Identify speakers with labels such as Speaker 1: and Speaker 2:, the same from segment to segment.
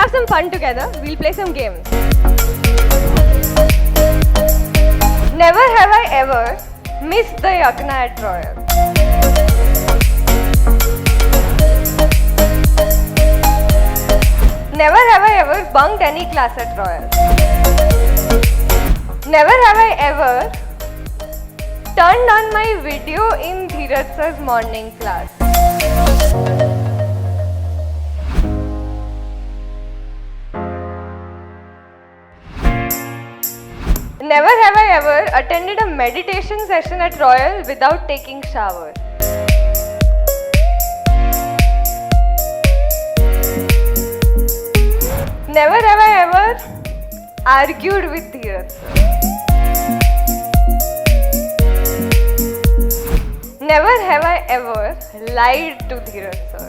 Speaker 1: have some fun together. We'll play some games. Never have I ever missed the yagna at Royal. Never have I ever bunked any class at Royal. Never have I ever turned on my video in Dhiraj sir's morning class. Never have I ever attended a meditation session at Royal without taking shower. Never have I ever argued with Dhiraj sir. Never have I ever lied to Dhiraj sir.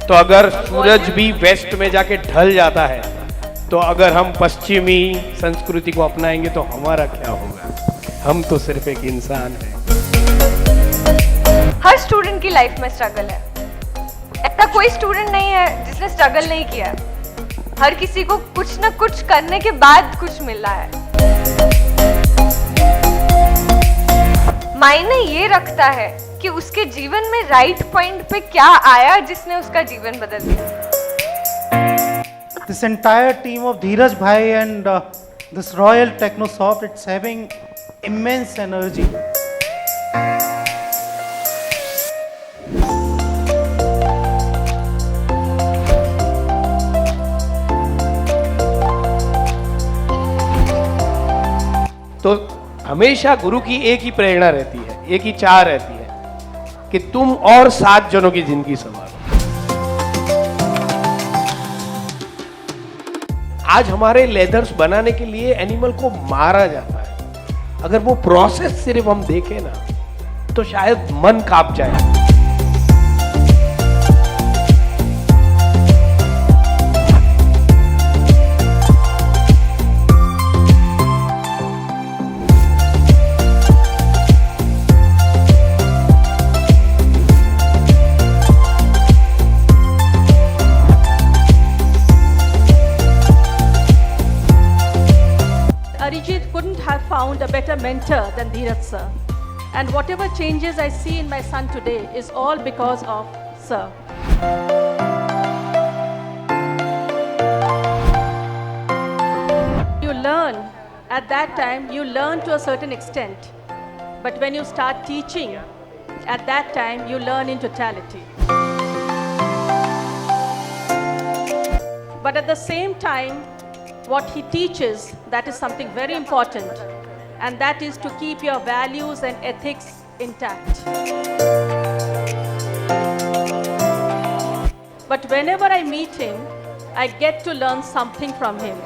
Speaker 2: तो अगर सूरज भी waste में जाके ढल जाता है, तो अगर हम पश्चिमी संस्कृति को अपनाएंगे तो हमारा क्या होगा? हम तो सिर्फ एक इंसान हैं।
Speaker 1: हर स्टूडेंट की लाइफ में स्ट्रगल है। ऐसा कोई स्टूडेंट नहीं है जिसने स्ट्रगल नहीं किया। हर किसी को कुछ ना कुछ करने के बाद कुछ मिला है। मायने ये रखता है कि उसके जीवन में राइट पॉइंट पे क्या आया जिसने उसका जीवन बदल दिया।
Speaker 3: This entire team of Dhiraj bhai and this Royal Technosoft, it's having immense energy.
Speaker 2: तो हमेशा गुरु की एक ही प्रेरणा रहती है, एक ही चाह रहती है कि तुम और 7 जनों की जिंदगी संभालो। आज हमारे लेदर्स बनाने के लिए एनिमल को मारा जाता है। अगर वो प्रोसेस सिर्फ हम देखें ना, तो शायद मन कांप जाए।
Speaker 4: Arijit couldn't have found a better mentor than Dhiraj sir. And whatever changes I see in my son today is all because of sir. You learn, at that time, you learn to a certain extent. But when you start teaching, at that time, you learn in totality. But at the same time, what he teaches, that is something very important, and that is to keep your values and ethics intact. But whenever I meet him, I get to learn something from him.